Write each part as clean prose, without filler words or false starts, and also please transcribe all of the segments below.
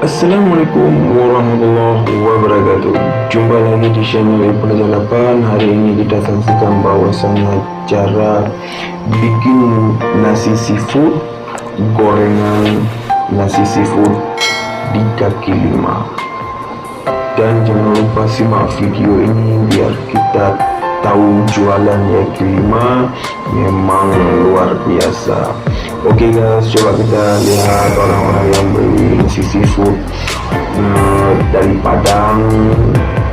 Assalamualaikum warahmatullahi wabarakatuh. Jumpa lagi di channel Ibnu 8. Hari ini kita saksikan bahwasannya cara bikin nasi seafood, gorengan nasi seafood di kaki lima. Dan jangan lupa simak video ini biar kita tahu jualannya kaki lima memang luar biasa. Oke guys, coba kita lihat orang-orang yang beli nasi seafood dari Padang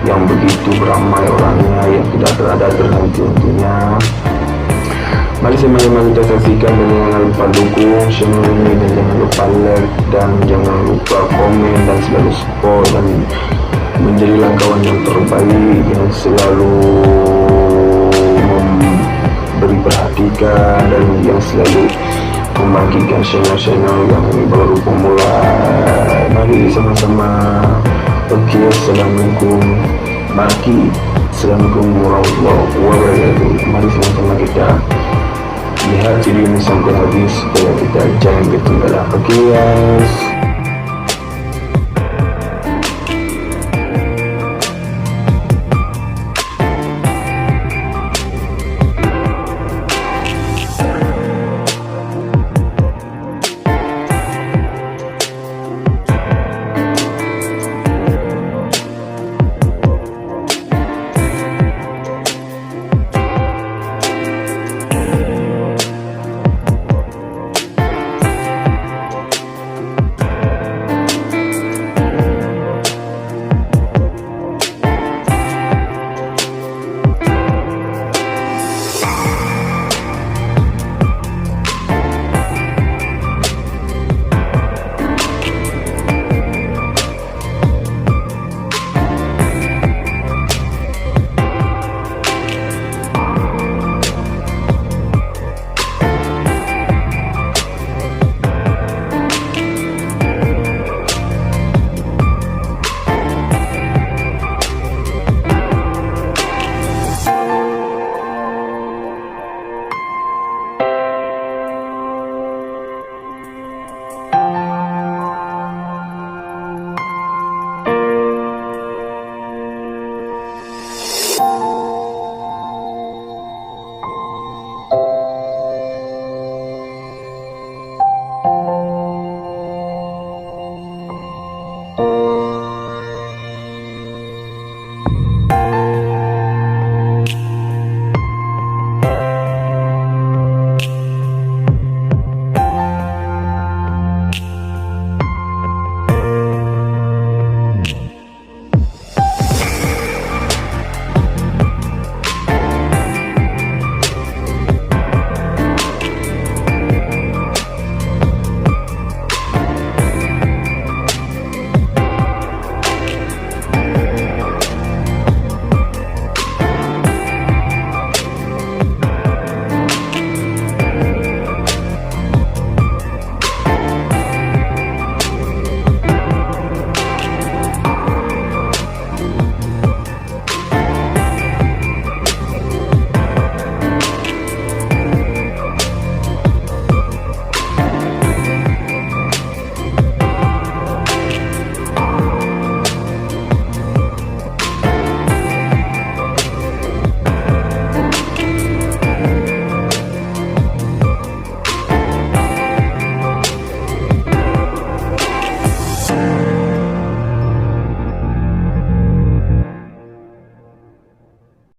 yang begitu beramai orangnya, yang tidak berada terhenti tentunya. Mari sama-sama kita saksikan dan jangan lupa dukung channel ini, dan jangan lupa like, dan jangan lupa komen, dan selalu support dan menjadilah kawan yang terbaik yang selalu memberi perhatikan dan yang selalu membagikan channel-channel yang baru pemula. Mari sama-sama. Oke, assalamualaikum. Assalamualaikum warahmatullahi wabarakatuh. Mari sama-sama kita lihat video ini sampai habis supaya kita jangan ketinggalan. Oke guys.